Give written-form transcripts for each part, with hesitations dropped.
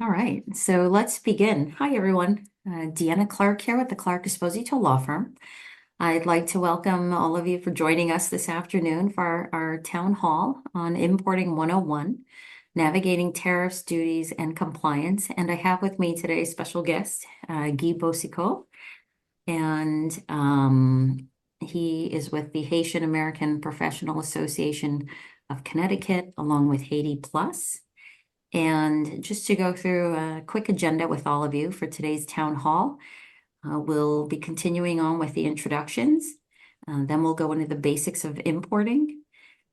All right, so let's begin. Hi, everyone. Deanna Clark here with the Clark-Esposito Law Firm. I'd like to welcome all of you for joining us this afternoon for our town hall on Importing 101, Navigating Tariffs, Duties, and Compliance. And I have with me today a special guest, Guy Bocicaut, and he is with the Haitian American Professional Association of Connecticut, along with Haiti Plus. And just to go through a quick agenda with all of you for today's town hall, we'll be continuing on with the introductions. Then we'll go into the basics of importing.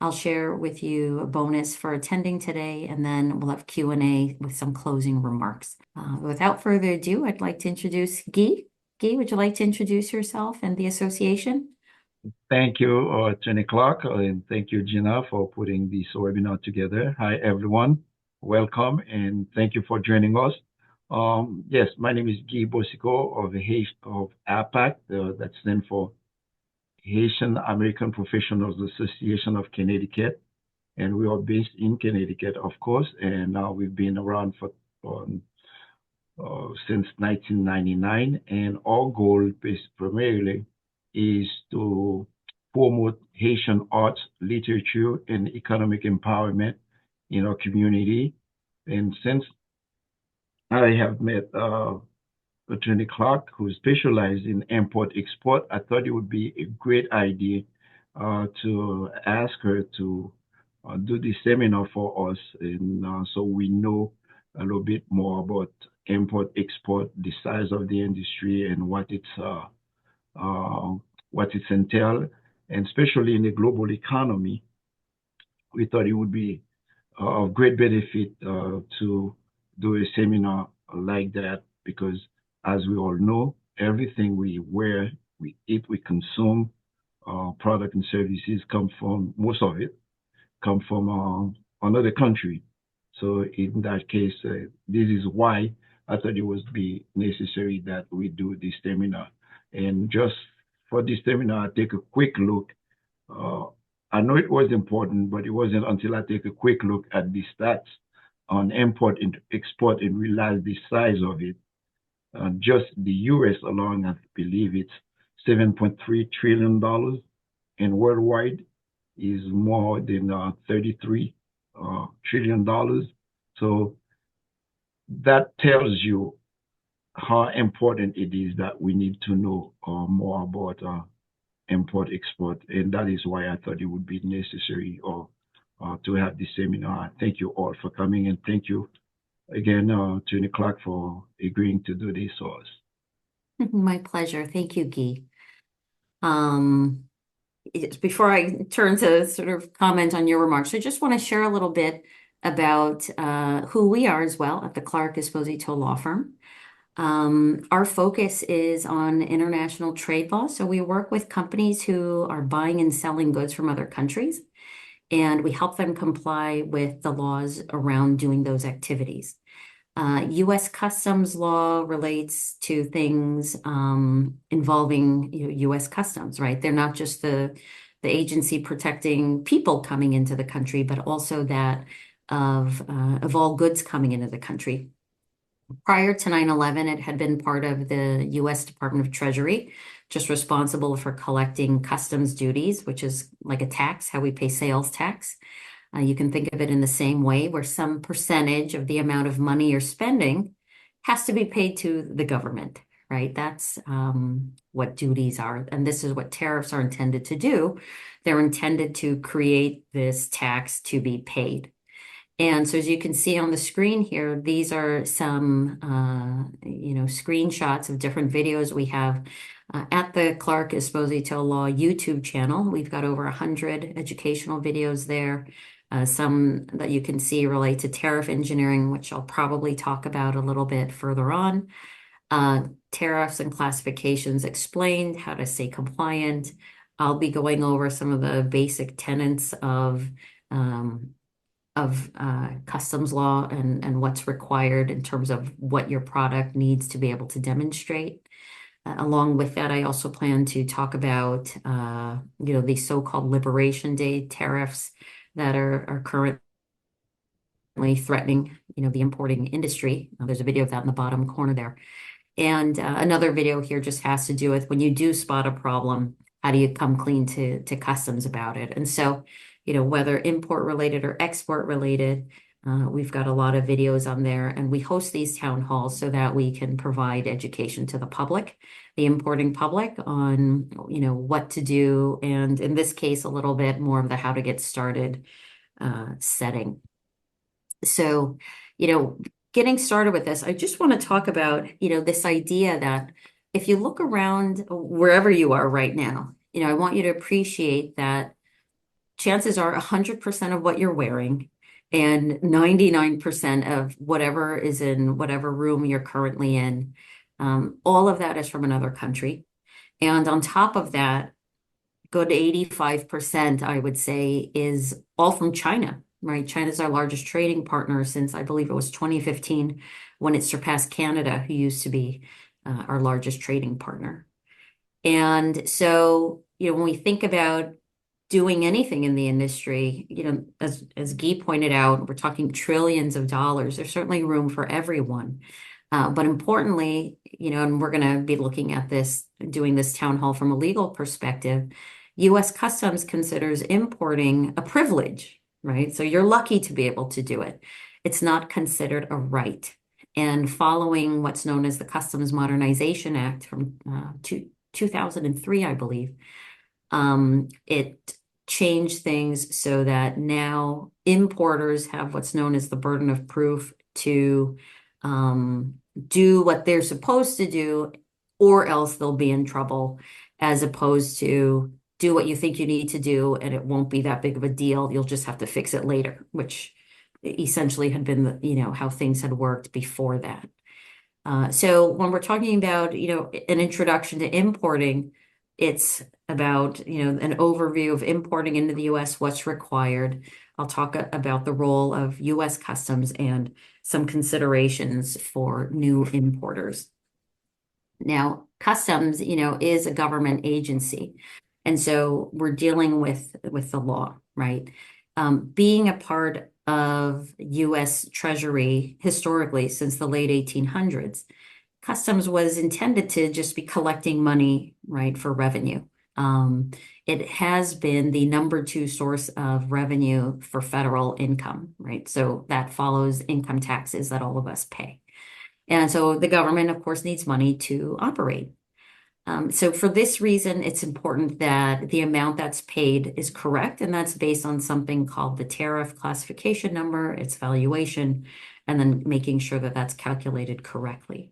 I'll share with you a bonus for attending today, and then we'll have Q&A with some closing remarks. Without further ado, I'd like to introduce Guy. Guy, would you like to introduce yourself and the association? Thank you, Attorney Clark, and thank you, Gina, for putting this webinar together. Hi, everyone. Welcome, and thank you for joining us. Yes, my name is Guy Bocicaut of HAPAC, that stands for Haitian American Professionals Association of Connecticut, and we are based in Connecticut, of course, and now we've been around since 1999, and our goal primarily is to promote Haitian arts, literature, and economic empowerment in our community. And since I have met Attorney Clark, who specializes in import-export, I thought it would be a great idea to ask her to do this seminar for us, and so we know a little bit more about import-export, the size of the industry, and what it's entailed, and especially in the global economy. We thought it would be of great benefit to do a seminar like that, because as we all know, everything we wear, we eat, we consume, product and services most of it come from another country. So in that case, this is why I thought it would be necessary that we do this seminar. And just for this seminar, I take a quick look. I know it was important, but it wasn't until I take a quick look at the stats on import and export and realize the size of it. Just the US alone, I believe it's $7.3 trillion, and worldwide is more than $33 trillion. So that tells you how important it is that we need to know more about import export, and that is why I thought it would be necessary to have this seminar. Thank you all for coming, and thank you again, Attorney Clark, for agreeing to do this for us. My pleasure. Thank you, Guy. Before I turn to sort of comment on your remarks, I just want to share a little bit about who we are as well at the Clark-Esposito Law Firm. Our focus is on international trade law. So we work with companies who are buying and selling goods from other countries, and we help them comply with the laws around doing those activities. U.S. customs law relates to things involving U.S. customs, right? They're not just the agency protecting people coming into the country, but also that of all goods coming into the country. Prior to 9/11, it had been part of the U.S. Department of Treasury, just responsible for collecting customs duties, which is like a tax, how we pay sales tax. You can think of it in the same way, where some percentage of the amount of money you're spending has to be paid to the government, right? That's what duties are. And this is what tariffs are intended to do. They're intended to create this tax to be paid. And so as you can see on the screen here, these are some, screenshots of different videos we have at the Clark-Esposito Law YouTube channel. We've got over 100 educational videos there. Some that you can see relate to tariff engineering, which I'll probably talk about a little bit further on. Tariffs and classifications explained, how to stay compliant. I'll be going over some of the basic tenets of customs law and what's required in terms of what your product needs to be able to demonstrate. Along with that, I also plan to talk about, the so-called Liberation Day tariffs that are current threatening, the importing industry. There's a video of that in the bottom corner there. And another video here just has to do with when you do spot a problem, how do you come clean to customs about it? And so, whether import related or export related, we've got a lot of videos on there, and we host these town halls so that we can provide education to the public, the importing public on, what to do. And in this case, a little bit more of the how to get started setting. So, getting started with this, I just want to talk about, this idea that if you look around wherever you are right now, I want you to appreciate that chances are 100% of what you're wearing and 99% of whatever is in whatever room you're currently in, all of that is from another country. And on top of that, good 85%, I would say, is all from China, right? China's our largest trading partner since I believe it was 2015 when it surpassed Canada, who used to be our largest trading partner. And so, when we think about doing anything in the industry, as Guy pointed out, we're talking trillions of dollars. There's certainly room for everyone. But importantly, and we're going to be looking at this, doing this town hall from a legal perspective, U.S. Customs considers importing a privilege, right? So you're lucky to be able to do it. It's not considered a right. And following what's known as the Customs Modernization Act from 2003, I believe, it changed things so that now importers have what's known as the burden of proof to do what they're supposed to do, or else they'll be in trouble, as opposed to do what you think you need to do and it won't be that big of a deal. You'll just have to fix it later, which essentially had been, how things had worked before that. So when we're talking about, an introduction to importing, it's about, an overview of importing into the U.S., what's required. I'll talk about the role of U.S. Customs and some considerations for new importers. Now, Customs, is a government agency. And so we're dealing with the law, right? Being a part of U.S. Treasury historically since the late 1800s, Customs was intended to just be collecting money, right, for revenue. It has been the number 2 source of revenue for federal income, right? So that follows income taxes that all of us pay. And so the government, of course, needs money to operate. So for this reason, it's important that the amount that's paid is correct, and that's based on something called the tariff classification number, its valuation, and then making sure that that's calculated correctly.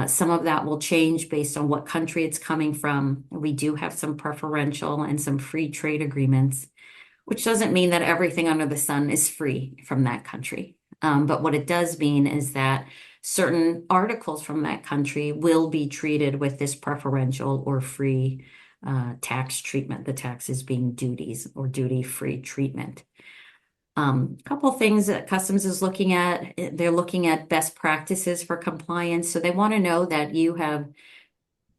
Some of that will change based on what country it's coming from. We do have some preferential and some free trade agreements, which doesn't mean that everything under the sun is free from that country. But what it does mean is that certain articles from that country will be treated with this preferential or free tax treatment, the taxes being duties or duty-free treatment. A couple things that Customs is looking at, they're looking at best practices for compliance. So they want to know that you have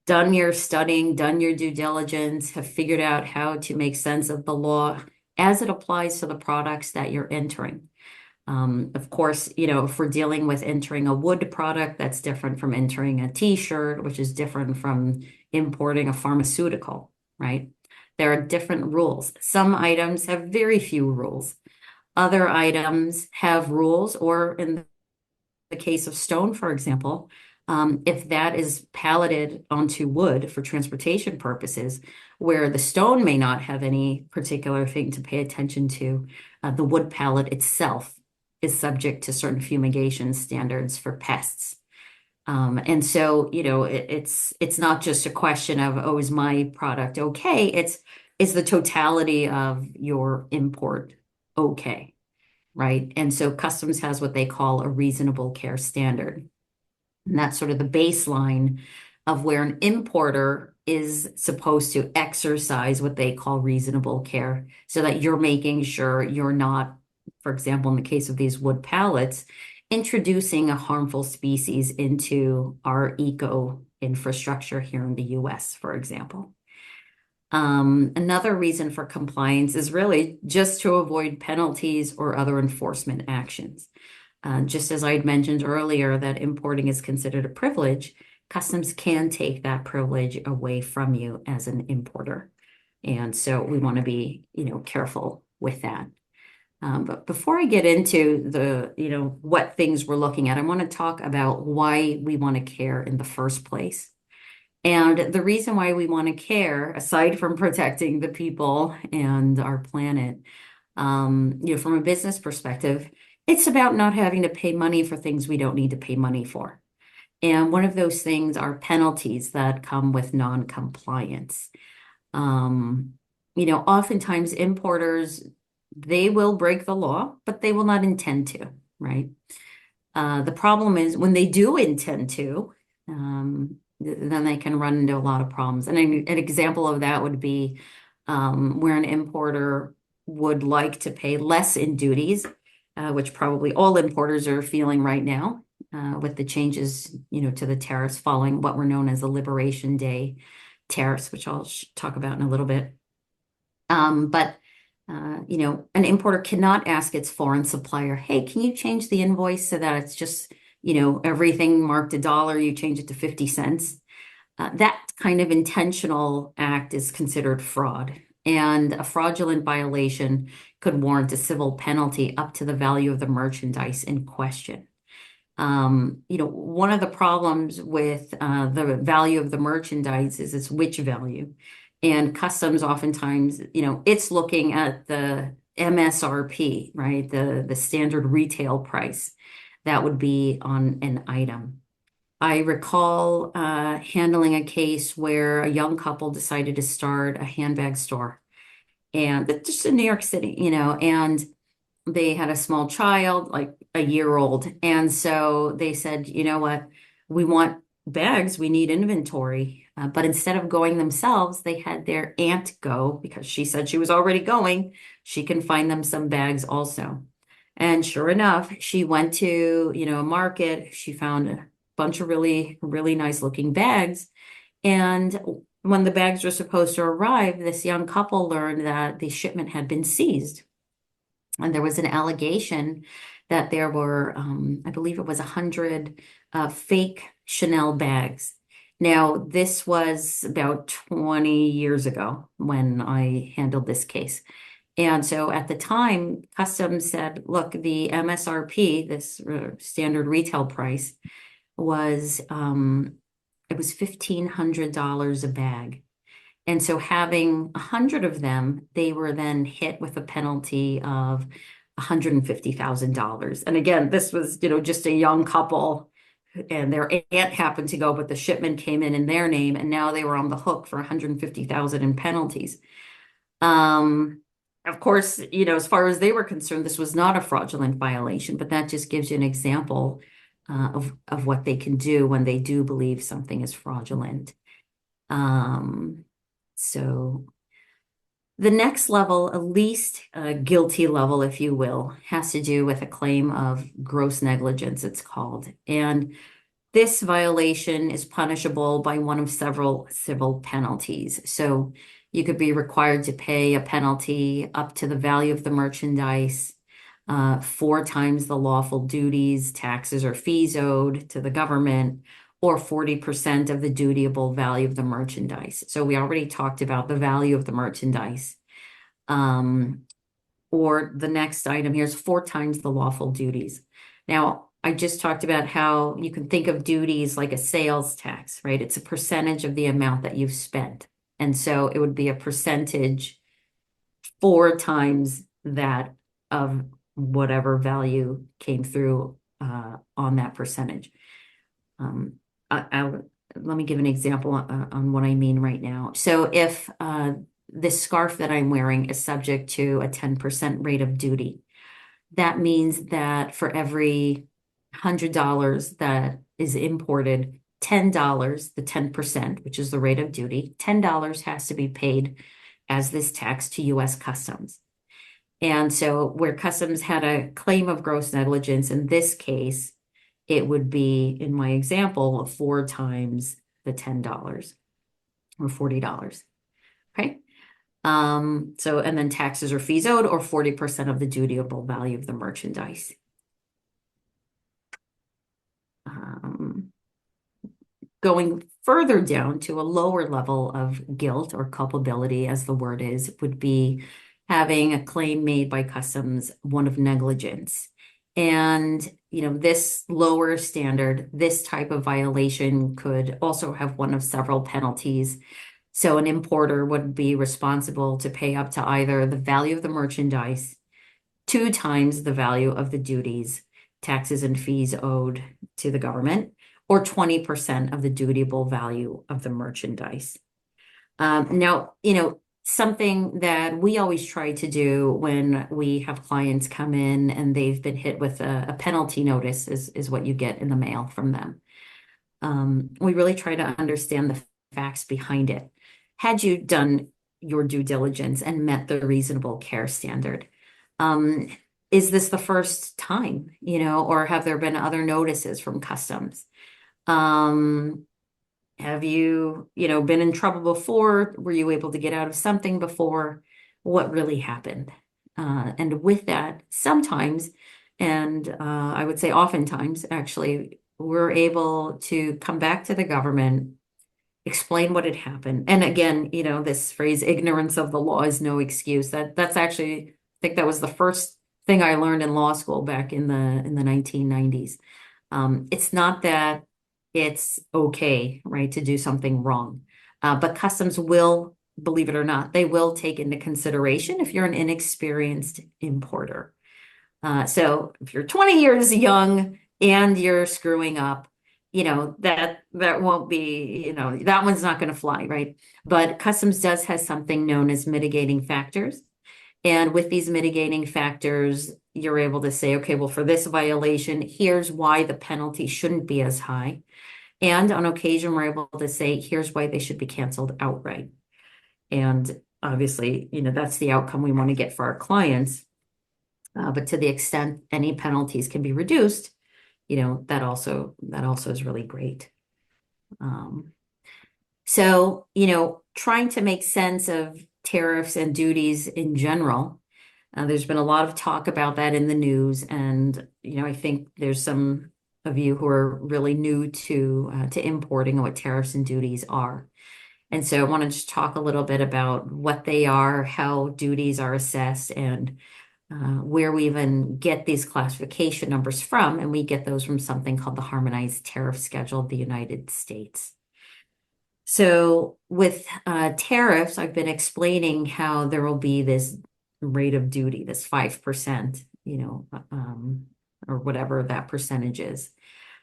done your studying, done your due diligence, have figured out how to make sense of the law as it applies to the products that you're entering. Of course, if we're dealing with entering a wood product, that's different from entering a t-shirt, which is different from importing a pharmaceutical, right? There are different rules. Some items have very few rules. Other items have rules, or in the case of stone, for example, if that is palleted onto wood for transportation purposes, where the stone may not have any particular thing to pay attention to, the wood pallet itself is subject to certain fumigation standards for pests. And so, it's not just a question of, oh, is my product okay? It's the totality of your import okay, right? And so Customs has what they call a reasonable care standard. And that's sort of the baseline of where an importer is supposed to exercise what they call reasonable care, so that you're making sure you're not, for example, in the case of these wood pallets, introducing a harmful species into our eco infrastructure here in the US, for example. Another reason for compliance is really just to avoid penalties or other enforcement actions. Just as I had mentioned earlier, that importing is considered a privilege, customs can take that privilege away from you as an importer. And so we want to be, careful with that. But before I get into the, what things we're looking at, I want to talk about why we want to care in the first place. And the reason why we want to care, aside from protecting the people and our planet, from a business perspective, it's about not having to pay money for things we don't need to pay money for. And one of those things are penalties that come with non-compliance. Oftentimes importers, they will break the law, but they will not intend to, right? The problem is when they do intend to, then they can run into a lot of problems. And an example of that would be where an importer would like to pay less in duties, which probably all importers are feeling right now with the changes, to the tariffs following what were known as the Liberation Day tariffs, which I'll talk about in a little bit. But an importer cannot ask its foreign supplier, hey, can you change the invoice so that it's just, everything marked $1, you change it to 50 cents. That kind of intentional act is considered fraud. And a fraudulent violation could warrant a civil penalty up to the value of the merchandise in question. One of the problems with the value of the merchandise is its which value. And customs oftentimes, it's looking at the MSRP, right? The standard retail price that would be on an item. I recall handling a case where a young couple decided to start a handbag store, and just in New York City, and they had a small child, like a year old. And so they said, you know what, we want bags, we need inventory. But instead of going themselves, they had their aunt go because she said she was already going. She can find them some bags also. And sure enough, she went to, a market. She found a bunch of really, really nice looking bags. And when the bags were supposed to arrive, this young couple learned that the shipment had been seized. And there was an allegation that there were, I believe it was 100 fake Chanel bags. Now, this was about 20 years ago when I handled this case. And so at the time, Customs said, look, the MSRP, this standard retail price, was it was $1,500 a bag. And so having 100 of them, they were then hit with a penalty of $150,000. And again, this was, just a young couple and their aunt happened to go, but the shipment came in their name, and now they were on the hook for $150,000 in penalties. Of course, as far as they were concerned, this was not a fraudulent violation, but that just gives you an example of what they can do when they do believe something is fraudulent. So the next level, a least guilty level, if you will, has to do with a claim of gross negligence, it's called. And this violation is punishable by one of several civil penalties. So you could be required to pay a penalty up to the value of the merchandise, 4 times the lawful duties, taxes, or fees owed to the government, or 40% of the dutiable value of the merchandise. So we already talked about the value of the merchandise. Or the next item here is 4 times the lawful duties. Now, I just talked about how you can think of duties like a sales tax, right? It's a percentage of the amount that you've spent. And so it would be a percentage 4 times that of whatever value came through on that percentage. Let me give an example on what I mean right now. So if this scarf that I'm wearing is subject to a 10% rate of duty, that means that for every $100 that is imported, $10, the 10%, which is the rate of duty, $10 has to be paid as this tax to U.S. Customs. And so where Customs had a claim of gross negligence, in this case, it would be, in my example, 4 times the $10 or $40. Okay. And then taxes or fees owed, or 40% of the dutiable value of the merchandise. Um, Going further down to a lower level of guilt or culpability, as the word is, would be having a claim made by customs, one of negligence. And, this lower standard, this type of violation could also have one of several penalties. So an importer would be responsible to pay up to either the value of the merchandise, 2 times the value of the duties, taxes and fees owed to the government, or 20% of the dutiable value of the merchandise. Now, something that we always try to do when we have clients come in and they've been hit with a penalty notice is what you get in the mail from them. We really try to understand the facts behind it. Had you done your due diligence and met the reasonable care standard? Is this the first time, or have there been other notices from customs? Have you, been in trouble before? Were you able to get out of something before? What really happened? And with that, sometimes, and I would say oftentimes, actually, we're able to come back to the government, explain what had happened. And again, this phrase, ignorance of the law is no excuse. That's actually, I think that was the first thing I learned in law school back in the 1990s. It's not that it's okay, right, to do something wrong. But customs will, believe it or not, they will take into consideration if you're an inexperienced importer. So if you're 20 years young and you're screwing up, that won't be, that one's not going to fly, right? But customs does has something known as mitigating factors. And with these mitigating factors, you're able to say, okay, well, for this violation, here's why the penalty shouldn't be as high. And on occasion, we're able to say, here's why they should be canceled outright. And obviously, that's the outcome we want to get for our clients. But to the extent any penalties can be reduced, that also is really great. So, trying to make sense of tariffs and duties in general. There's been a lot of talk about that in the news, and I think there's some of you who are really new to importing and what tariffs and duties are. And so I want to just talk a little bit about what they are, how duties are assessed, and where we even get these classification numbers from. And we get those from something called the Harmonized Tariff Schedule of the United States. So with tariffs, I've been explaining how there will be this rate of duty, this 5%, or whatever that percentage is.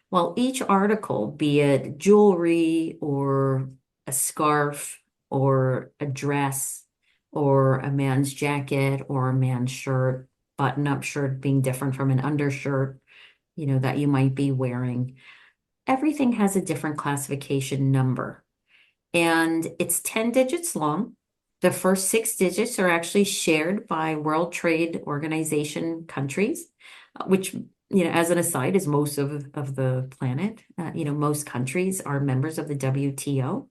Well, each article, be it jewelry or a scarf or a dress or a man's jacket or a man's shirt, button-up shirt being different from an undershirt, that you might be wearing, everything has a different classification number. And it's 10 digits long. The first 6 digits are actually shared by World Trade Organization countries, which, as an aside, is most of the planet. Most countries are members of the WTO.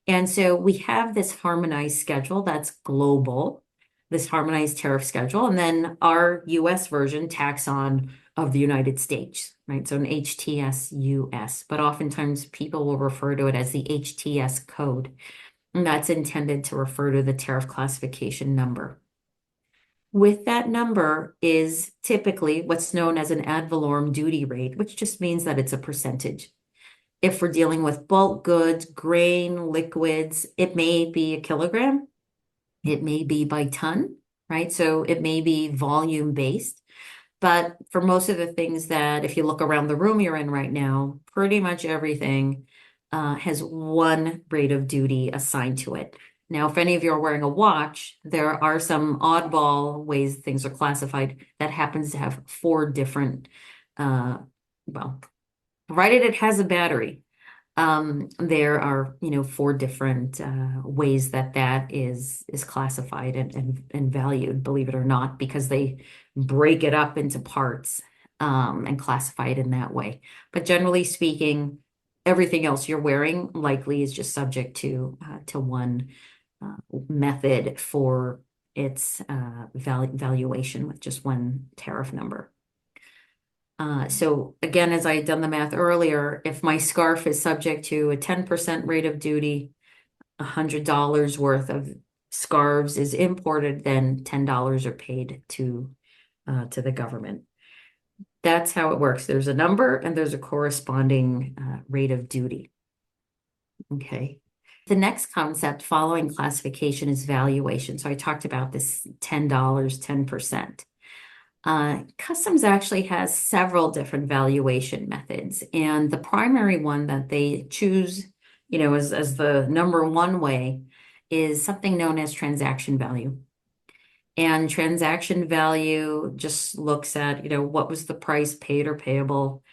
And so we have this harmonized schedule that's global, this harmonized tariff schedule, and then our US version tacks on of the United States, right? So an HTS US, but oftentimes people will refer to it as the HTS code, and that's intended to refer to the tariff classification number. With that number is typically what's known as an ad valorem duty rate, which just means that it's a percentage. If we're dealing with bulk goods, grain, liquids, it may be a kilogram, it may be by ton, right? So it may be volume based. But for most of the things that, if you look around the room you're in right now, pretty much everything has one rate of duty assigned to it. Now, if any of you are wearing a watch, there are some oddball ways things are classified that happens to have 4 different, provided it has a battery. There are, 4 different ways that is classified and valued, believe it or not, because they break it up into parts and classify it in that way. But generally speaking, everything else you're wearing likely is just subject to one method for its valuation with just one tariff number. So again, as I had done the math earlier, if my scarf is subject to a 10% rate of duty, $100 worth of scarves is imported, then $10 are paid to the government. That's how it works. There's a number and there's a corresponding rate of duty. Okay. The next concept following classification is valuation. So I talked about this $10, 10%. Customs actually has several different valuation methods, and the primary one that they choose, as the number one way is something known as transaction value. And transaction value just looks at, what was the price paid or payable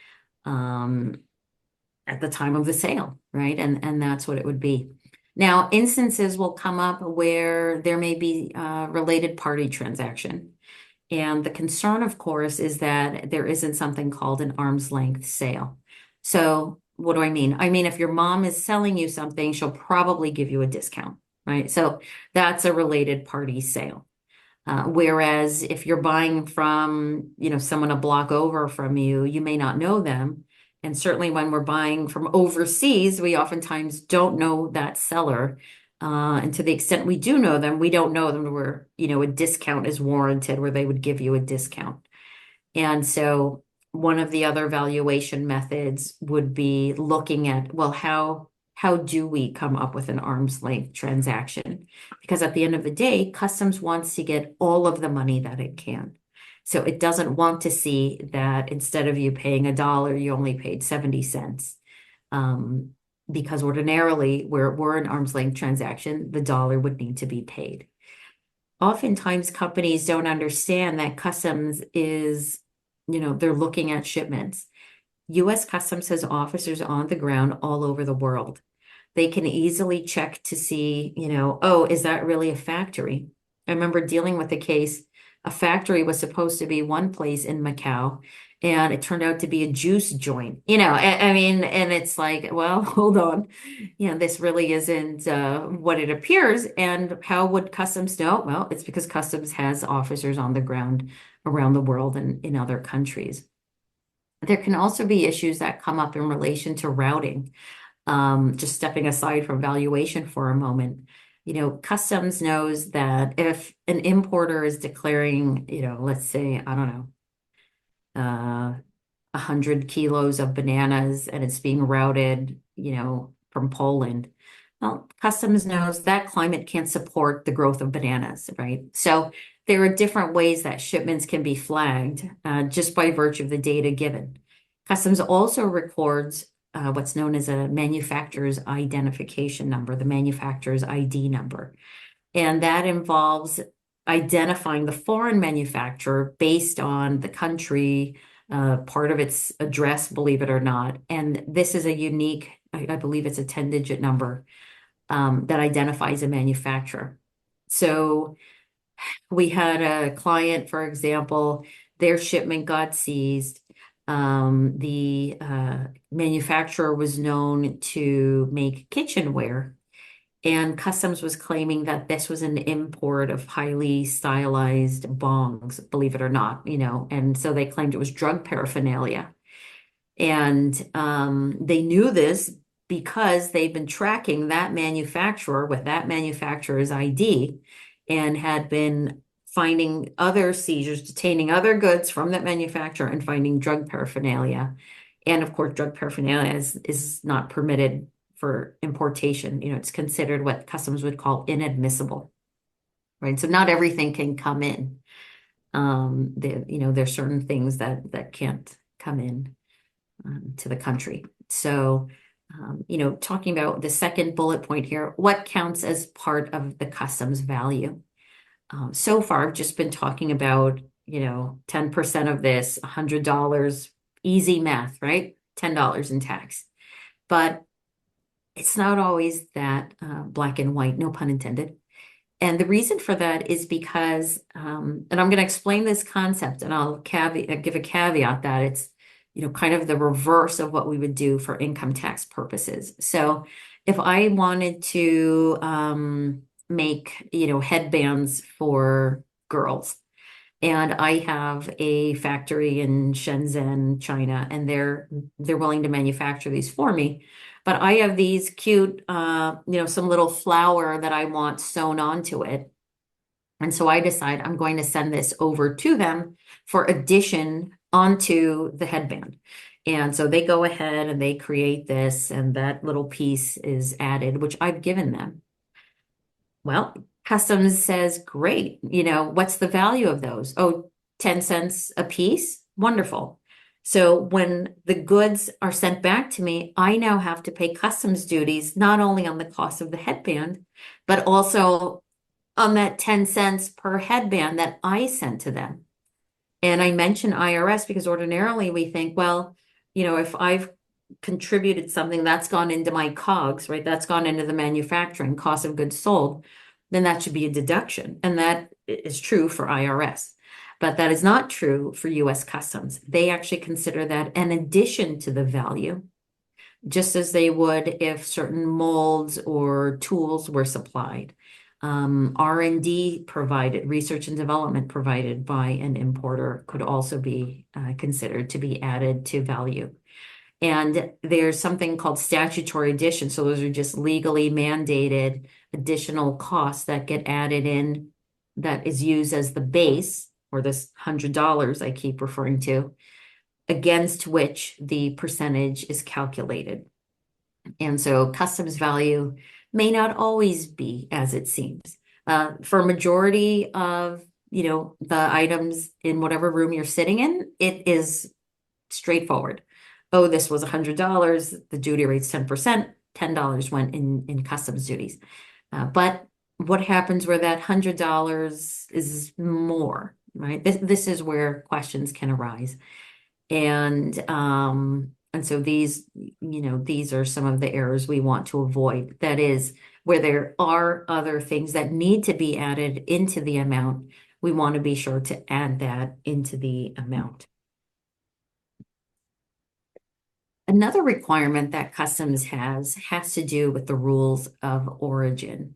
at the time of the sale, right? And that's what it would be. Now, instances will come up where there may be a related party transaction. And the concern, of course, is that there isn't something called an arm's length sale. So what do I mean? I mean, if your mom is selling you something, she'll probably give you a discount, right? So that's a related party sale. Whereas if you're buying from, someone a block over from you, you may not know them. And certainly when we're buying from overseas, we oftentimes don't know that seller. And to the extent we do know them, we don't know them where, a discount is warranted, where they would give you a discount. And so one of the other valuation methods would be looking at, well, how do we come up with an arm's length transaction? Because at the end of the day, customs wants to get all of the money that it can. So it doesn't want to see that instead of you paying $1, you only paid 70 cents. Because ordinarily, where we're an arm's length transaction, the dollar would need to be paid. Oftentimes, companies don't understand that customs is, they're looking at shipments. U.S. Customs has officers on the ground all over the world. They can easily check to see, oh, is that really a factory? I remember dealing with a case, a factory was supposed to be one place in Macau, and it turned out to be a juice joint. I mean, and it's like, well, hold on, this really isn't what it appears. And how would customs know? Well, it's because customs has officers on the ground around the world and in other countries. There can also be issues that come up in relation to routing. Just stepping aside from valuation for a moment, customs knows that if an importer is declaring, let's say, I don't know, 100 kilos of bananas and it's being routed, from Poland. Well, customs knows that climate can't support the growth of bananas, right? So there are different ways that shipments can be flagged just by virtue of the data given. Customs also records what's known as a manufacturer's identification number, the manufacturer's ID number. And that involves identifying the foreign manufacturer based on the country, part of its address, believe it or not. And this is a unique, I believe it's a 10-digit number that identifies a manufacturer. So we had a client, for example, their shipment got seized. The manufacturer was known to make kitchenware, and customs was claiming that this was an import of highly stylized bongs, believe it or not, and so they claimed it was drug paraphernalia. And they knew this because they'd been tracking that manufacturer with that manufacturer's ID and had been finding other seizures, detaining other goods from that manufacturer and finding drug paraphernalia. And of course, drug paraphernalia is not permitted for importation. It's considered what customs would call inadmissible, right? So not everything can come in. There's certain things that can't come in to the country. So, talking about the second bullet point here, what counts as part of the customs value? So far, I've just been talking about, 10% of this, $100, easy math, right? $10 in tax. But it's not always that black and white, no pun intended. And the reason for that is because, and I'm going to explain this concept and I'll give a caveat that it's, kind of the reverse of what we would do for income tax purposes. So if I wanted to make, headbands for girls. And I have a factory in Shenzhen, China, and they're willing to manufacture these for me. But I have these cute, some little flower that I want sewn onto it. And so I decide I'm going to send this over to them for addition onto the headband. And so they go ahead and they create this, and that little piece is added, which I've given them. Well, customs says, great, what's the value of those? Oh, 10 cents a piece? Wonderful. So when the goods are sent back to me, I now have to pay customs duties, not only on the cost of the headband, but also on that 10 cents per headband that I sent to them. And I mention IRS because ordinarily we think, well, if I've contributed something that's gone into my COGS, right? That's gone into the manufacturing cost of goods sold, then that should be a deduction. And that is true for IRS. But that is not true for US Customs. They actually consider that an addition to the value, just as they would if certain molds or tools were supplied. R&D provided, research and development provided by an importer could also be considered to be added to value. And there's something called statutory addition. So those are just legally mandated additional costs that get added in that is used as the base, or this $100 I keep referring to, against which the percentage is calculated. And so customs value may not always be as it seems. For a majority of, the items in whatever room you're sitting in, it is straightforward. Oh, this was $100, the duty rate's 10%, $10 went in customs duties. But what happens where that $100 is more, right? This is where questions can arise. And so these are some of the errors we want to avoid. That is, where there are other things that need to be added into the amount, we want to be sure to add that into the amount. Another requirement that customs has to do with the rules of origin.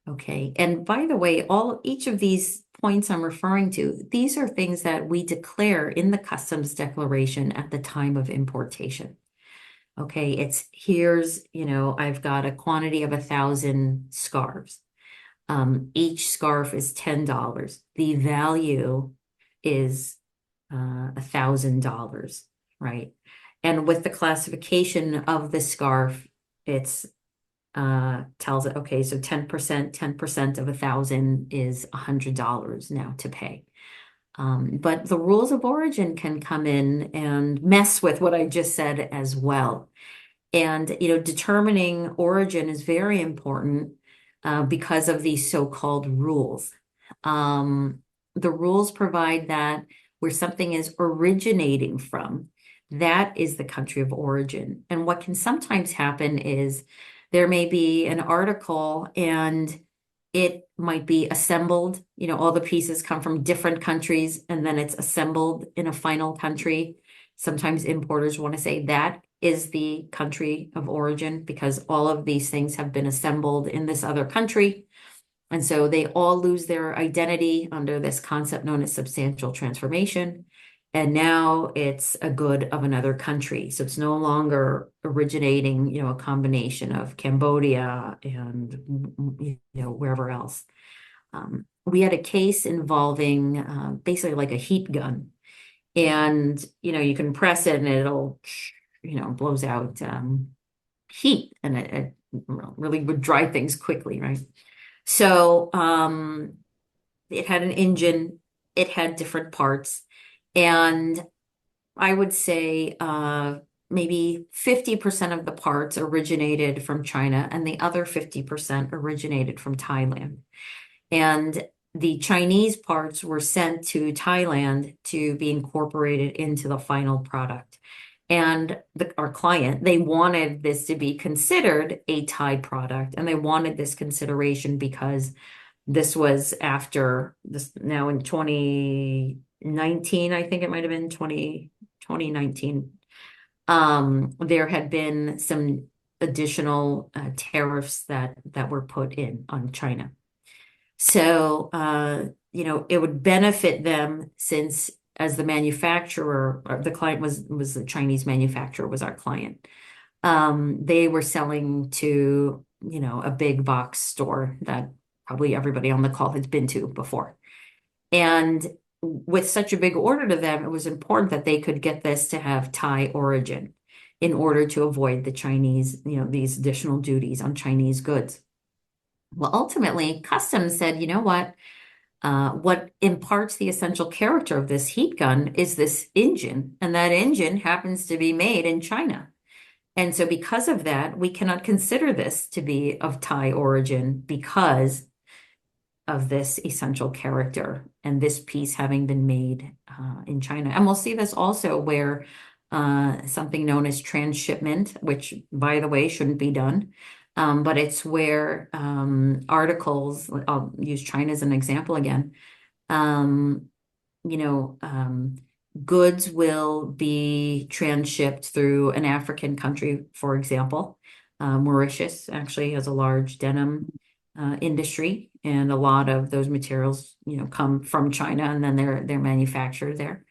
Okay. And by the way, each of these points I'm referring to, these are things that we declare in the customs declaration at the time of importation. Okay. I've got a quantity of 1,000 scarves. Each scarf is $10. The value is $1,000, right? And with the classification of the scarf, it's tells it, okay, so 10% of 1,000 is $100 now to pay. But the rules of origin can come in and mess with what I just said as well. And, determining origin is very important because of these so-called rules. The rules provide that where something is originating from, that is the country of origin. And what can sometimes happen is there may be an article and it might be assembled, all the pieces come from different countries and then it's assembled in a final country. Sometimes importers want to say that is the country of origin because all of these things have been assembled in this other country. And so they all lose their identity under this concept known as substantial transformation. And now it's a good of another country. So it's no longer originating, a combination of Cambodia and, wherever else. We had a case involving basically like a heat gun. And, you can press it and it'll, blows out heat and it really would dry things quickly, right? So it had an engine, it had different parts. And I would say maybe 50% of the parts originated from China and the other 50% originated from Thailand. And the Chinese parts were sent to Thailand to be incorporated into the final product. And our client, they wanted this to be considered a Thai product, and they wanted this consideration because this was after this now in 2019, I think it might have been 2019. There had been some additional tariffs that were put in on China. So, it would benefit them since as the manufacturer, or the client was the Chinese manufacturer was our client. They were selling to, a big box store that probably everybody on the call has been to before. And with such a big order to them, it was important that they could get this to have Thai origin in order to avoid the Chinese, these additional duties on Chinese goods. Well, ultimately, Customs said, you know what imparts the essential character of this heat gun is this engine, and that engine happens to be made in China. And so because of that, we cannot consider this to be of Thai origin because of this essential character and this piece having been made in China. And we'll see this also where something known as transshipment, which by the way shouldn't be done, but it's where articles, I'll use China as an example again, um, you know, um, goods will be transshipped through an African country, for example. Mauritius actually has a large denim industry, and a lot of those materials, come from China, and then they're manufactured there.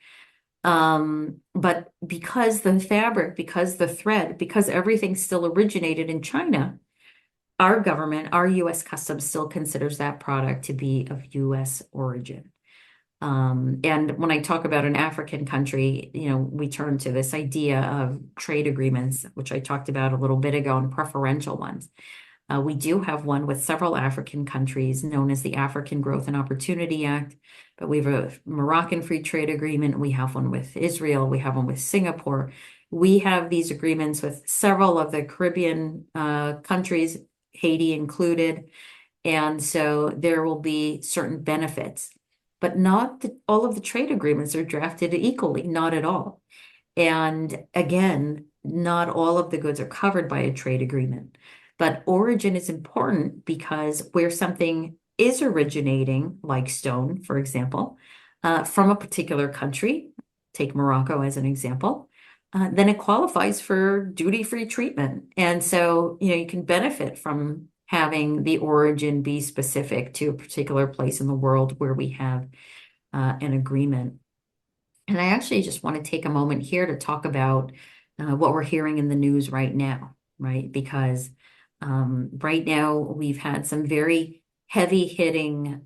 But because the fabric, because the thread, because everything still originated in China, our government, our U.S. Customs still considers that product to be of U.S. origin. And when I talk about an African country, we turn to this idea of trade agreements, which I talked about a little bit ago, and preferential ones. We do have one with several African countries known as the African Growth and Opportunity Act, but we have a Moroccan Free Trade Agreement. We have one with Israel. We have one with Singapore. We have these agreements with several of the Caribbean countries, Haiti included. And so there will be certain benefits, but not all of the trade agreements are drafted equally, not at all. And again, not all of the goods are covered by a trade agreement. But origin is important because where something is originating, like stone, for example, from a particular country, take Morocco as an example, then it qualifies for duty-free treatment. And so, you can benefit from having the origin be specific to a particular place in the world where we have an agreement. And I actually just want to take a moment here to talk about what we're hearing in the news right now, right? Because right now we've had some very heavy hitting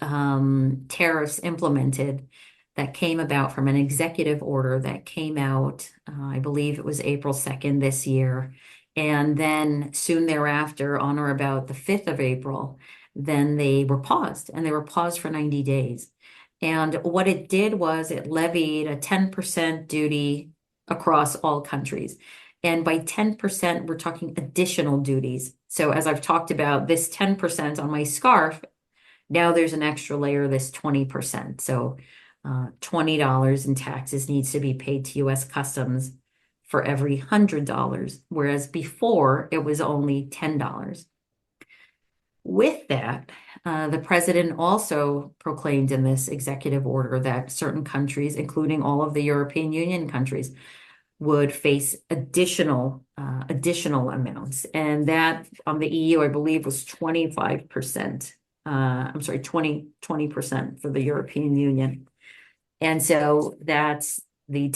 tariffs implemented that came about from an executive order that came out, I believe it was April 2nd this year. And then soon thereafter, on or about the 5th of April, then they were paused, and they were paused for 90 days. And what it did was it levied a 10% duty across all countries. And by 10%, we're talking additional duties. So as I've talked about, this 10% on my scarf, now there's an extra layer, this 20%. So $20 in taxes needs to be paid to U.S. Customs for every $100, whereas before it was only $10. With that, the president also proclaimed in this executive order that certain countries, including all of the European Union countries, would face additional amounts. And that on the EU, I believe, was 25%. I'm sorry, 20% for the European Union. And so that's the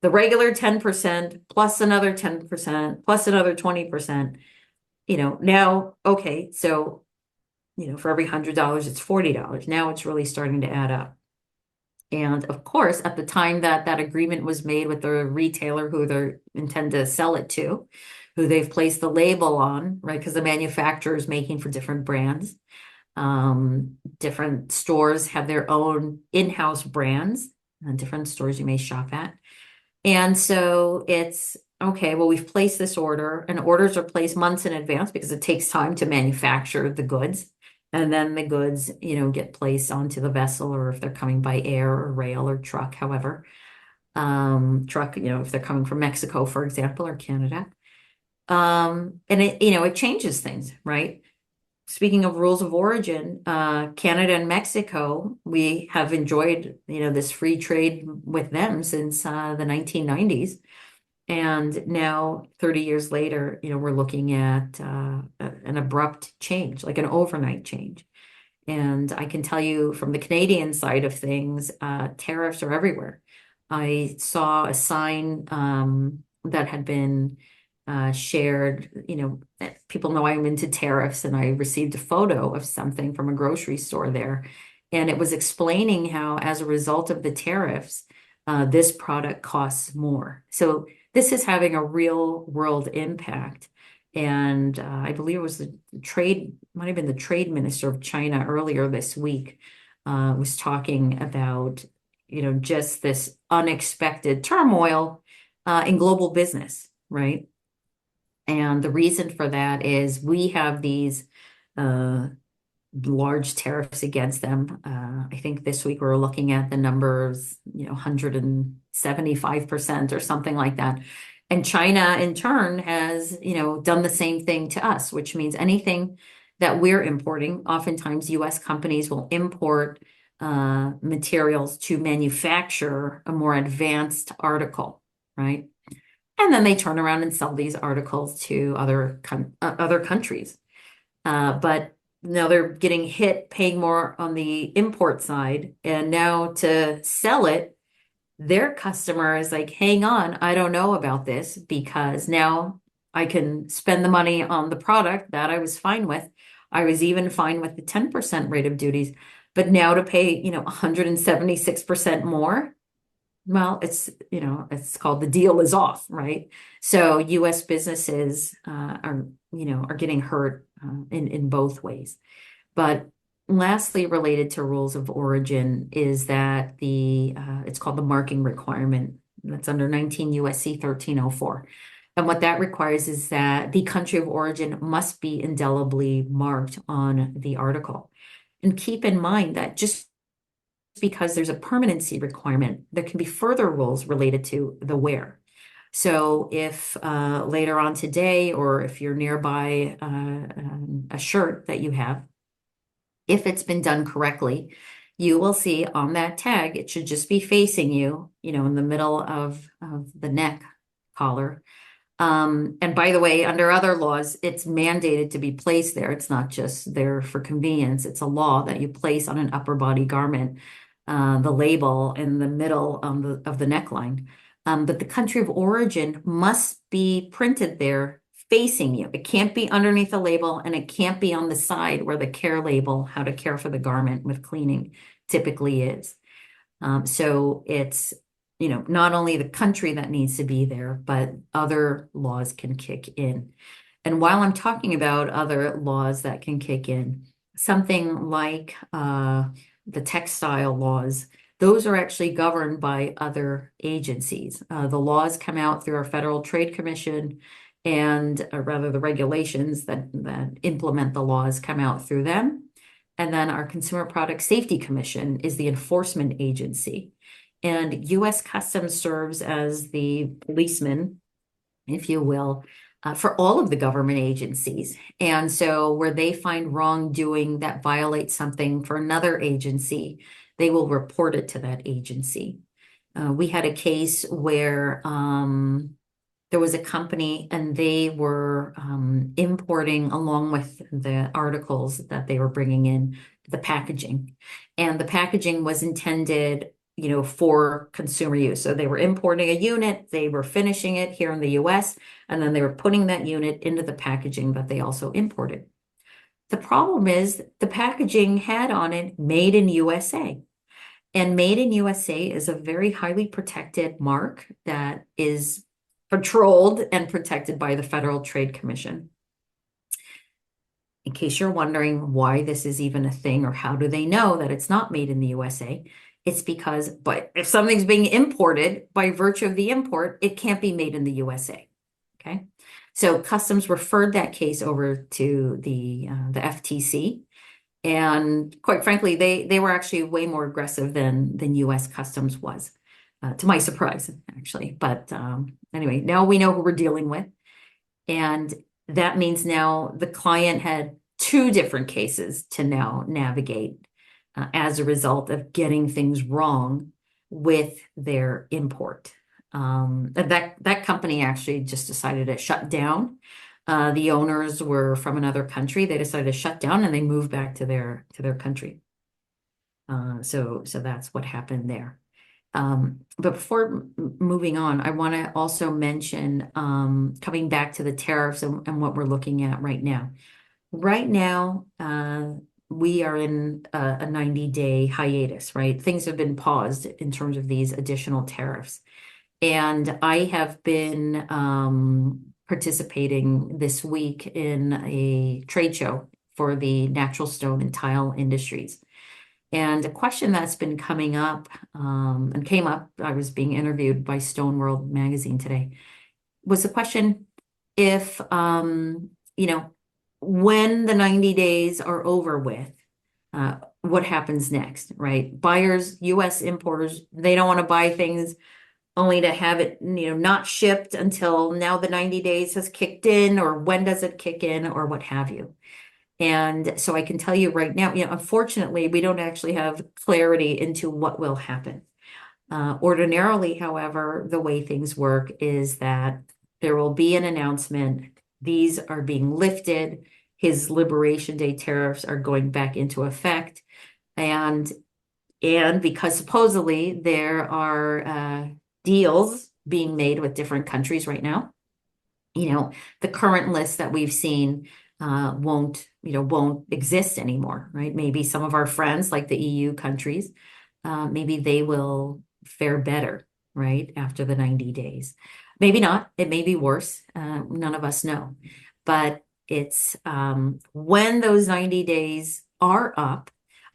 regular 10% plus another 10% plus another 20%. Now, okay, so, for every $100, it's $40. Now it's really starting to add up. And of course, at the time that that agreement was made with the retailer who they intend to sell it to, who they've placed the label on, right? Because the manufacturer is making for different brands. Different stores have their own in-house brands, and different stores you may shop at. And so it's okay, well, we've placed this order, and orders are placed months in advance because it takes time to manufacture the goods. And then the goods, get placed onto the vessel, or if they're coming by air or rail or truck, however. Truck, if they're coming from Mexico, for example, or Canada. And it changes things, right? Speaking of rules of origin, Canada and Mexico, we have enjoyed, this free trade with them since the 1990s. And now, 30 years later, we're looking at an abrupt change, like an overnight change. And I can tell you from the Canadian side of things, tariffs are everywhere. I saw a sign that had been shared. People know I'm into tariffs, and I received a photo of something from a grocery store there. And it was explaining how, as a result of the tariffs, this product costs more. So this is having a real world impact. And I believe it was the trade, might have been the trade minister of China earlier this week, was talking about, just this unexpected turmoil in global business, right? And the reason for that is we have these uh, large tariffs against them. I think this week we're looking at the numbers, 175% or something like that. And China, in turn, has, done the same thing to us, which means anything that we're importing, oftentimes US companies will import materials to manufacture a more advanced article, right? And then they turn around and sell these articles to other countries. But now they're getting hit, paying more on the import side. And now to sell it, their customer is like, hang on, I don't know about this because now I can spend the money on the product that I was fine with. I was even fine with the 10% rate of duties, but now to pay, 176% more. Well, it's called the deal is off, right? So US businesses are getting hurt in both ways. But lastly, related to rules of origin is that it's called the marking requirement. That's under 19 USC 1304. And what that requires is that the country of origin must be indelibly marked on the article. And keep in mind that just because there's a permanency requirement, there can be further rules related to the wear. So if later on today, or if you're nearby a shirt that you have, if it's been done correctly, you will see on that tag, it should just be facing you, in the middle of the neck collar. And by the way, under other laws, it's mandated to be placed there. It's not just there for convenience. It's a law that you place on an upper body garment, the label in the middle of the neckline. But the country of origin must be printed there facing you. It can't be underneath the label, and it can't be on the side where the care label, how to care for the garment with cleaning, typically is. So it's not only the country that needs to be there, but other laws can kick in. And while I'm talking about other laws that can kick in, something like the textile laws, those are actually governed by other agencies. The laws come out through our Federal Trade Commission, and rather the regulations that implement the laws come out through them. And then our Consumer Product Safety Commission is the enforcement agency. And US Customs serves as the policeman, if you will, for all of the government agencies. And so where they find wrongdoing that violates something for another agency, they will report it to that agency. We had a case where there was a company and they were importing, along with the articles that they were bringing in, the packaging. And the packaging was intended for consumer use. So they were importing a unit, they were finishing it here in the US, and then they were putting that unit into the packaging that they also imported. The problem is the packaging had on it made in USA. And made in USA is a very highly protected mark that is patrolled and protected by the Federal Trade Commission. In case you're wondering why this is even a thing or how do they know that it's not made in the USA, it's because, but if something's being imported by virtue of the import, it can't be made in the USA. Okay. So Customs referred that case over to the FTC. And quite frankly, they were actually way more aggressive than US Customs was, to my surprise, actually. But anyway, now we know who we're dealing with. And that means now the client had two different cases to now navigate as a result of getting things wrong with their import. That company actually just decided to shut down. The owners were from another country. They decided to shut down and they moved back to their country. So that's what happened there. But before moving on, I want to also mention coming back to the tariffs and what we're looking at right now. Right now, we are in a 90-day hiatus, right? Things have been paused in terms of these additional tariffs. And I have been participating this week in a trade show for the natural stone and tile industries. And a question that's been coming up and came up, I was being interviewed by Stone World magazine today, was the question if, when the 90 days are over with, what happens next, right? Buyers, US importers, they don't want to buy things only to have it, not shipped until now the 90 days has kicked in, or when does it kick in, or what have you. And so I can tell you right now, unfortunately, we don't actually have clarity into what will happen. Ordinarily, however, the way things work is that there will be an announcement. These are being lifted. His Liberation Day tariffs are going back into effect. And because supposedly there are deals being made with different countries right now, the current list that we've seen won't exist anymore, right? Maybe some of our friends, like the EU countries, maybe they will fare better, right, after the 90 days. Maybe not. It may be worse. None of us know. But it's when those 90 days are up,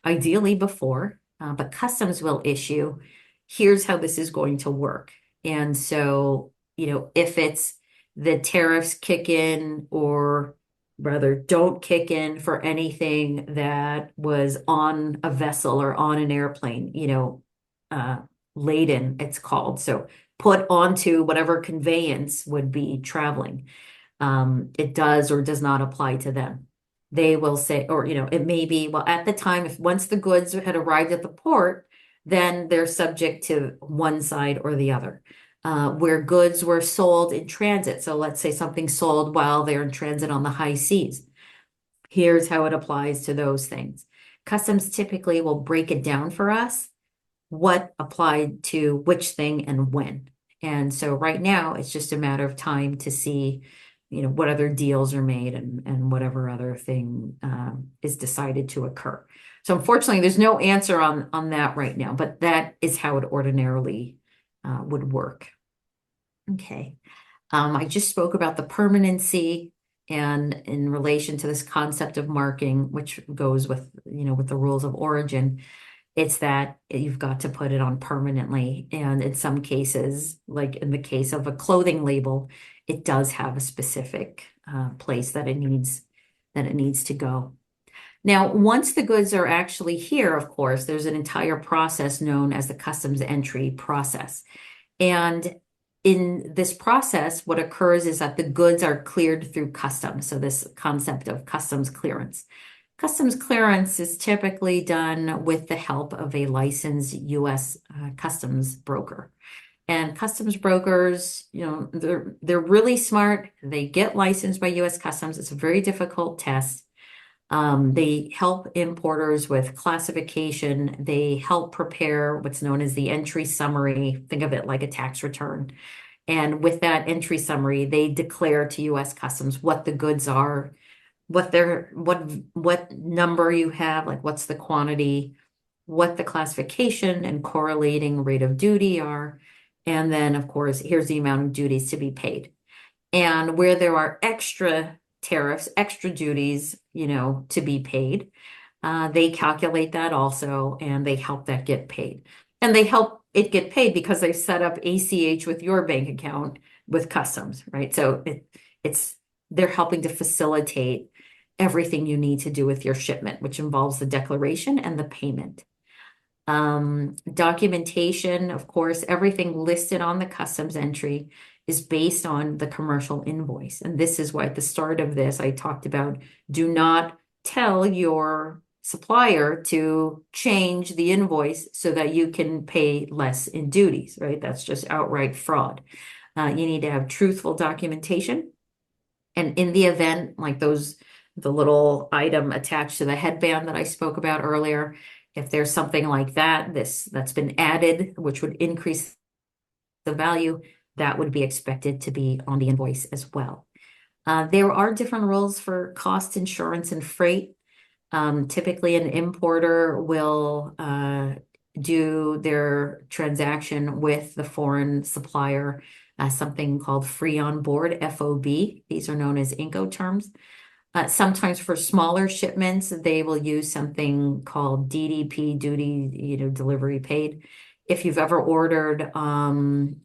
ideally before, but customs will issue, here's how this is going to work. And so, if it's the tariffs kick in, or rather don't kick in for anything that was on a vessel or on an airplane, laden, it's called. So put onto whatever conveyance would be traveling. It does or does not apply to them. They will say, or, it may be, well, at the time, if once the goods had arrived at the port, then they're subject to one side or the other. Where goods were sold in transit. So let's say something sold while they're in transit on the high seas. Here's how it applies to those things. Customs typically will break it down for us, what applied to which thing and when. And so right now, it's just a matter of time to see, what other deals are made and whatever other thing is decided to occur. So unfortunately, there's no answer on that right now, but that is how it ordinarily would work. Okay. I just spoke about the permanency, and in relation to this concept of marking, which goes with, with the rules of origin, it's that you've got to put it on permanently. And in some cases, like in the case of a clothing label, it does have a specific place that it needs to go. Now, once the goods are actually here, of course, there's an entire process known as the customs entry process. And in this process, what occurs is that the goods are cleared through customs. So this concept of customs clearance. Customs clearance is typically done with the help of a licensed U.S. customs broker. And customs brokers, they're really smart. They get licensed by U.S. Customs. It's a very difficult test. They help importers with classification. They help prepare what's known as the entry summary. Think of it like a tax return. And with that entry summary, they declare to U.S. Customs what the goods are, what number you have, like what's the quantity, what the classification and correlating rate of duty are. And then, of course, here's the amount of duties to be paid. And where there are extra tariffs, extra duties, to be paid, they calculate that also, and they help that get paid. And they help it get paid because they set up ACH with your bank account with customs, right? So they're helping to facilitate everything you need to do with your shipment, which involves the declaration and the payment. Documentation, of course, everything listed on the customs entry is based on the commercial invoice. And this is why at the start of this, I talked about do not tell your supplier to change the invoice so that you can pay less in duties, right? That's just outright fraud. You need to have truthful documentation. And in the event, like the little item attached to the headband that I spoke about earlier, if there's something like that, that's been added, which would increase the value, that would be expected to be on the invoice as well. There are different rules for cost, insurance, and freight. Typically, an importer will do their transaction with the foreign supplier, something called free on board, FOB. These are known as Incoterms. Sometimes for smaller shipments, they will use something called DDP, duty, delivery paid. If you've ever ordered, from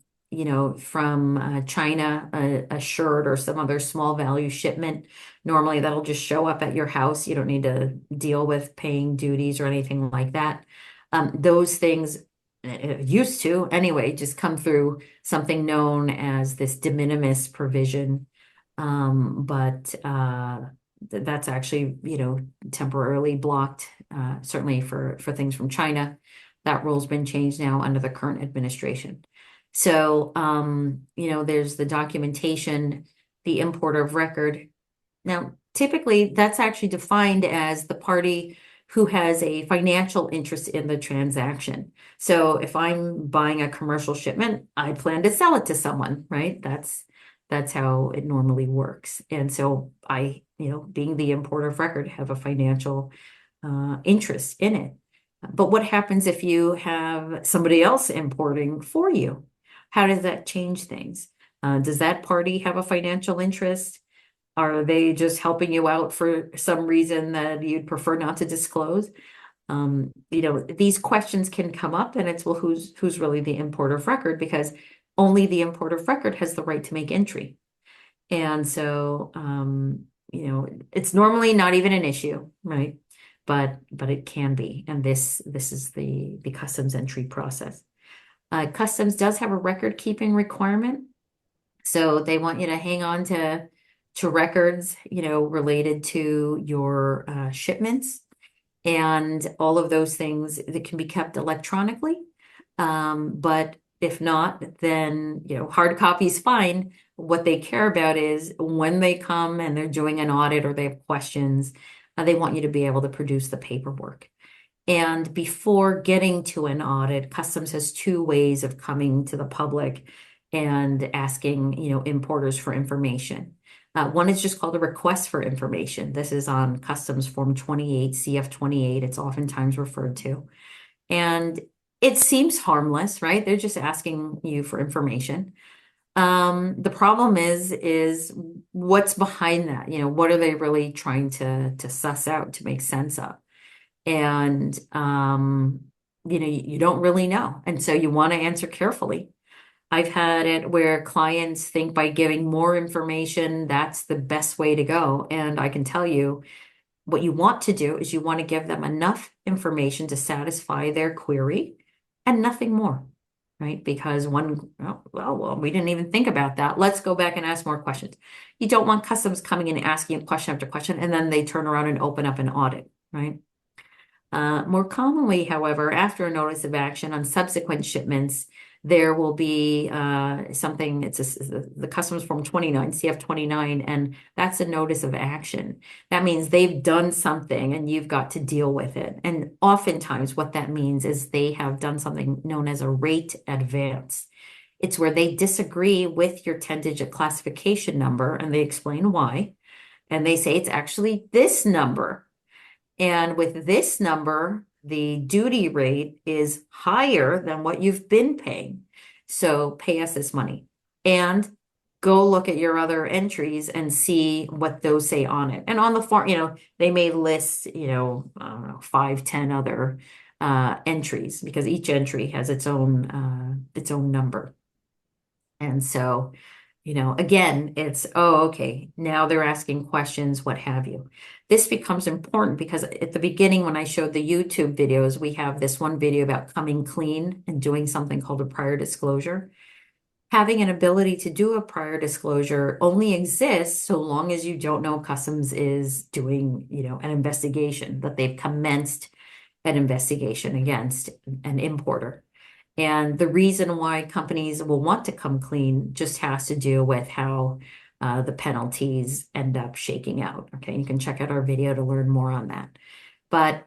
China, a shirt or some other small value shipment, normally that'll just show up at your house. You don't need to deal with paying duties or anything like that. Those things used to, anyway, just come through something known as this de minimis provision. But that's actually, temporarily blocked, certainly for things from China. That rule's been changed now under the current administration. So, there's the documentation, the importer of record. Now, typically, that's actually defined as the party who has a financial interest in the transaction. So if I'm buying a commercial shipment, I plan to sell it to someone, right? That's how it normally works. And so I, being the importer of record, have a financial interest in it. But what happens if you have somebody else importing for you? How does that change things? Does that party have a financial interest? Are they just helping you out for some reason that you'd prefer not to disclose? These questions can come up, and it's, well, who's really the importer of record? Because only the importer of record has the right to make entry. And so, it's normally not even an issue, right? But it can be. And this is the customs entry process. Customs does have a record keeping requirement. So they want you to hang on to records, related to your shipments, and all of those things that can be kept electronically. But if not, then, hard copy is fine. What they care about is when they come and they're doing an audit or they have questions, they want you to be able to produce the paperwork. And before getting to an audit, Customs has two ways of coming to the public and asking, importers for information. One is just called a request for information. This is on Customs Form 28, CF 28. It's oftentimes referred to. And it seems harmless, right? They're just asking you for information. The problem is what's behind that? What are they really trying to suss out, to make sense of? And, you don't really know. And so you want to answer carefully. I've had it where clients think by giving more information, that's the best way to go. And I can tell you, what you want to do is you want to give them enough information to satisfy their query and nothing more, right? Because well, we didn't even think about that. Let's go back and ask more questions. You don't want Customs coming in and asking question after question, and then they turn around and open up an audit, right? More commonly, however, after a notice of action on subsequent shipments, there will be something, it's the Customs Form 29, CF 29, and that's a notice of action. That means they've done something and you've got to deal with it. And oftentimes what that means is they have done something known as a rate advance. It's where they disagree with your 10-digit classification number and they explain why. And they say it's actually this number. And with this number, the duty rate is higher than what you've been paying. So pay us this money and go look at your other entries and see what those say on it. And on the form, they may list, I don't know, 5, 10 other entries, because each entry has its own number. And so, again, it's, oh, okay, now they're asking questions, what have you. This becomes important because at the beginning, when I showed the YouTube videos, we have this one video about coming clean and doing something called a prior disclosure. Having an ability to do a prior disclosure only exists so long as you don't know Customs is doing, an investigation, that they've commenced an investigation against an importer. And the reason why companies will want to come clean just has to do with how the penalties end up shaking out. Okay, you can check out our video to learn more on that. But,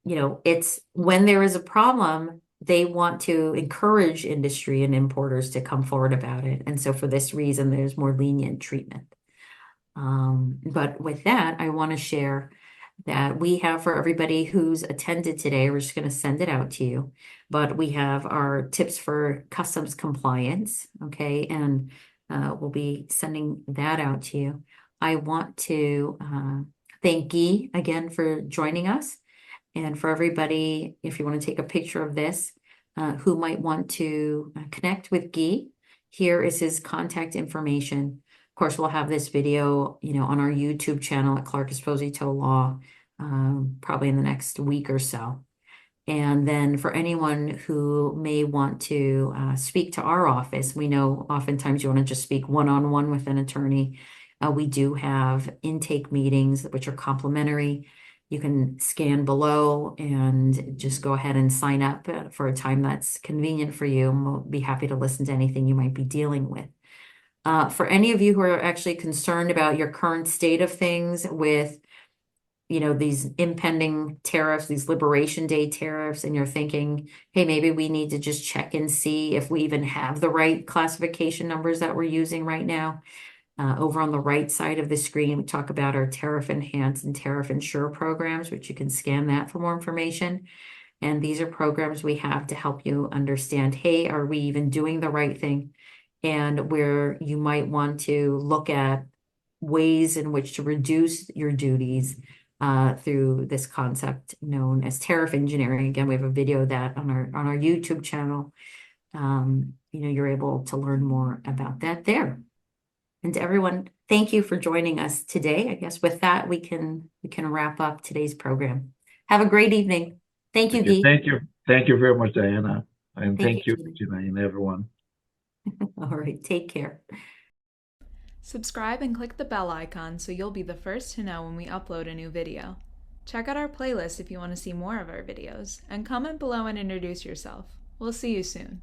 it's when there is a problem, they want to encourage industry and importers to come forward about it. And so for this reason, there's more lenient treatment. But with that, I want to share that we have for everybody who's attended today, we're just going to send it out to you, but we have our tips for customs compliance, okay, and we'll be sending that out to you. I want to thank Guy again for joining us, and for everybody, if you want to take a picture of this, who might want to connect with Guy, here is his contact information. Of course, we'll have this video, on our YouTube channel at Clark-Esposito Law, probably in the next week or so. And then for anyone who may want to speak to our office, we know oftentimes you want to just speak one-on-one with an attorney. We do have intake meetings, which are complimentary. You can scan below and just go ahead and sign up for a time that's convenient for you, and we'll be happy to listen to anything you might be dealing with. For any of you who are actually concerned about your current state of things with, these impending tariffs, these Liberation Day tariffs, and you're thinking, hey, maybe we need to just check and see if we even have the right classification numbers that we're using right now. Over on the right side of the screen, we talk about our Tariff Enhance and Tariff Insure programs, which you can scan that for more information. And these are programs we have to help you understand, hey, are we even doing the right thing? And where you might want to look at ways in which to reduce your duties through this concept known as tariff engineering. Again, we have a video of that on our YouTube channel. You're able to learn more about that there. And to everyone, thank you for joining us today. I guess with that, we can wrap up today's program. Have a great evening. Thank you, Okay, Guy. thank you very much, Diana, and Thank thank you, you, Gina, and everyone. All right, take care. Subscribe and click the bell icon so you'll be the first to know when we upload a new video. Check out our playlist if you want to see more of our videos, and comment below and introduce yourself. We'll see you soon.